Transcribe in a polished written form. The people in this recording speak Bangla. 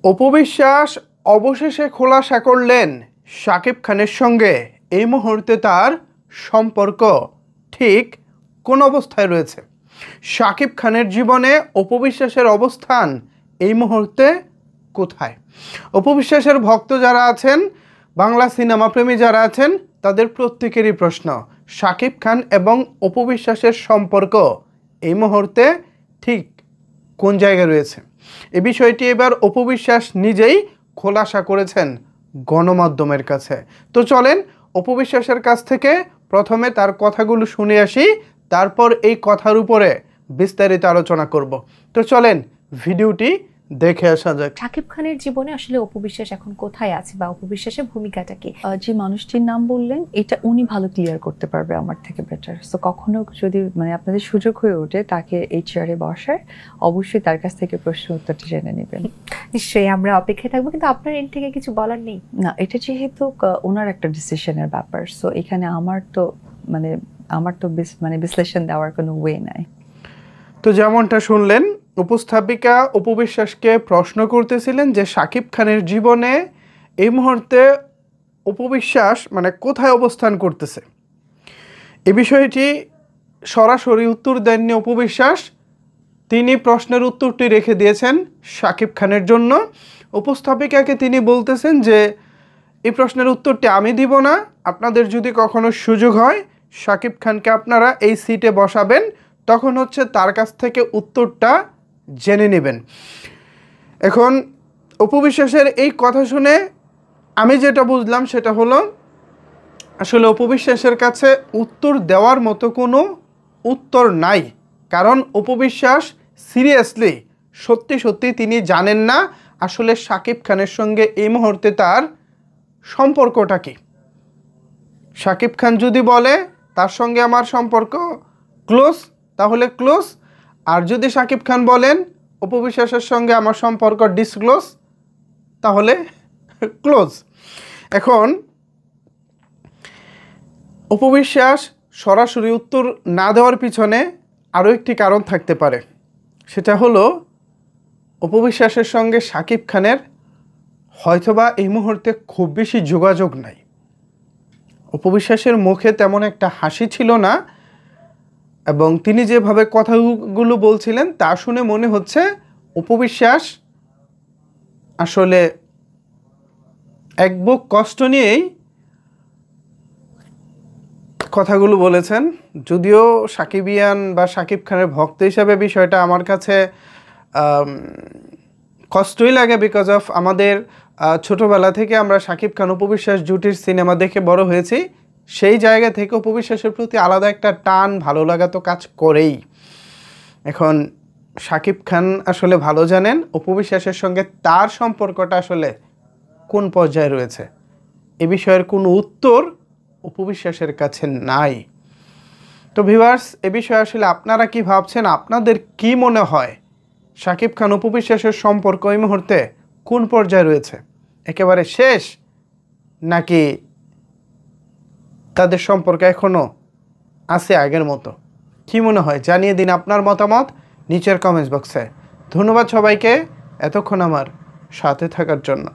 অপবিশ্বাস অবশেষে খোলাসা করলেন শাকিব খানের সঙ্গে এই মুহূর্তে তার সম্পর্ক ঠিক কোন অবস্থায় রয়েছে। শাকিব খানের জীবনে অপবিশ্বাসের অবস্থান এই মুহূর্তে কোথায়? অপবিশ্বাসের ভক্ত যারা আছেন, বাংলা সিনেমা প্রেমী যারা আছেন, তাদের প্রত্যেকেরই প্রশ্ন, শাকিব খান এবং অপবিশ্বাসের সম্পর্ক এই মুহূর্তে ঠিক কোন জায়গায় রয়েছে? এই বিষয়টি এবার অপবিশ্বাস নিজেই খোলাসা করেছেন গণমাধ্যমের কাছে। তো চলেন অপবিশ্বাসের কাছ থেকে প্রথমে তার কথাগুলো শুনে আসি, তারপর এই কথার উপরে বিস্তারিত আলোচনা করব। তো চলেন ভিডিওটি দেখে আসা যাক। শাকিব খানের জীবনে আসলে অপবিশ্বাস এখন কোথায় আছে বা অপবিশ্বাসের ভূমিকাটা কি? যে মানুষটির নাম বললেন এটা উনি ভালো ক্লিয়ার করতে পারবে আমার থেকে বেটার। সো কখনো যদি আপনাদের সুযোগ হয়ে ওঠে তাকে এই চেয়ারে বসার, অবশ্যই তার কাছ থেকে প্রশ্ন উত্তরটি জেনে নেবেন। নিশ্চয়ই আমরা অপেক্ষায় থাকবো, কিন্তু আপনার এন্ড থেকে কিছু বলার নেই? না, এটা যেহেতু ওনার একটা ডিসিশনের ব্যাপার, সো এখানে আমার তো বিশ্লেষণ দেওয়ার কোনো ওয়ে নাই। তো যেমনটা শুনলেন, উপস্থাপিকা অপবিশ্বাসকে প্রশ্ন করতেছিলেন যে শাকিব খানের জীবনে এই মুহূর্তে অপবিশ্বাস কোথায় অবস্থান করতেছে। এই বিষয়টি সরাসরি উত্তর দেননি অপবিশ্বাস, তিনি প্রশ্নের উত্তরটি রেখে দিয়েছেন শাকিব খানের জন্য। উপস্থাপিকাকে তিনি বলতেছেন যে এই প্রশ্নের উত্তরটি আমি দিব না, আপনাদের যদি কখনো সুযোগ হয় শাকিব খানকে আপনারা এই সিটে বসাবেন, তখন তার কাছ থেকে উত্তরটা জেনে নেবেন। এখন অপবিশ্বাসের এই কথা শুনে আমি যেটা বুঝলাম সেটা হলো, আসলে অপবিশ্বাসের কাছে উত্তর দেওয়ার মতো কোনো উত্তর নাই। কারণ অপবিশ্বাস সিরিয়াসলি সত্যি তিনি জানেন না আসলে শাকিব খানের সঙ্গে এই মুহূর্তে তার সম্পর্কটা কি। শাকিব খান যদি বলে তার সঙ্গে আমার সম্পর্ক ক্লোজ, তাহলে ক্লোজ। আর যদি শাকিব খান বলেন অপবিশ্বাসের সঙ্গে আমার সম্পর্ক ডিসক্লোজ, তাহলে ক্লোজ। এখন অপবিশ্বাস সরাসরি উত্তর না দেওয়ার পিছনে আরও একটি কারণ থাকতে পারে, সেটা হলো অপবিশ্বাসের সঙ্গে শাকিব খানের হয়তোবা এই মুহূর্তে খুব বেশি যোগাযোগ নাই। অপবিশ্বাসের মুখে তেমন একটা হাসি ছিল না, এবং তিনি যেভাবে কথাগুলো বলছিলেন তা শুনে মনে হচ্ছে অপবিশ্বাস আসলে এক বুক কষ্ট নিয়েই কথাগুলো বলেছেন। যদিও সাকিবিয়ান বা শাকিব খানের ভক্ত হিসাবে বিষয়টা আমার কাছে কষ্টই লাগে, বিকজ অফ আমাদের ছোটোবেলা থেকে আমরা শাকিব খান অপবিশ্বাস জুটির সিনেমা দেখে বড় হয়েছি। সেই জায়গা থেকে অপবিশ্বাসের প্রতি আলাদা একটা টান, ভালো লাগা তো কাজ করেই। এখন শাকিব খান আসলে ভালো জানেন অপবিশ্বাসের সঙ্গে তার সম্পর্কটা আসলে কোন পর্যায়ে রয়েছে। এ বিষয়ের কোনো উত্তর অপবিশ্বাসের কাছে নাই। তো ভিউয়ার্স, এ বিষয়ে আসলে আপনারা কি ভাবছেন? আপনাদের কি মনে হয় শাকিব খান অপবিশ্বাসের সম্পর্ক এই মুহূর্তে কোন পর্যায়ে রয়েছে? একেবারে শেষ, নাকি তাদের সম্পর্ক এখনও আছে আগের মতো? কি মনে হয় জানিয়ে দিন আপনার মতামত নিচের কমেন্টস বক্সে। ধন্যবাদ সবাইকে এতক্ষণ আমার সাথে থাকার জন্য।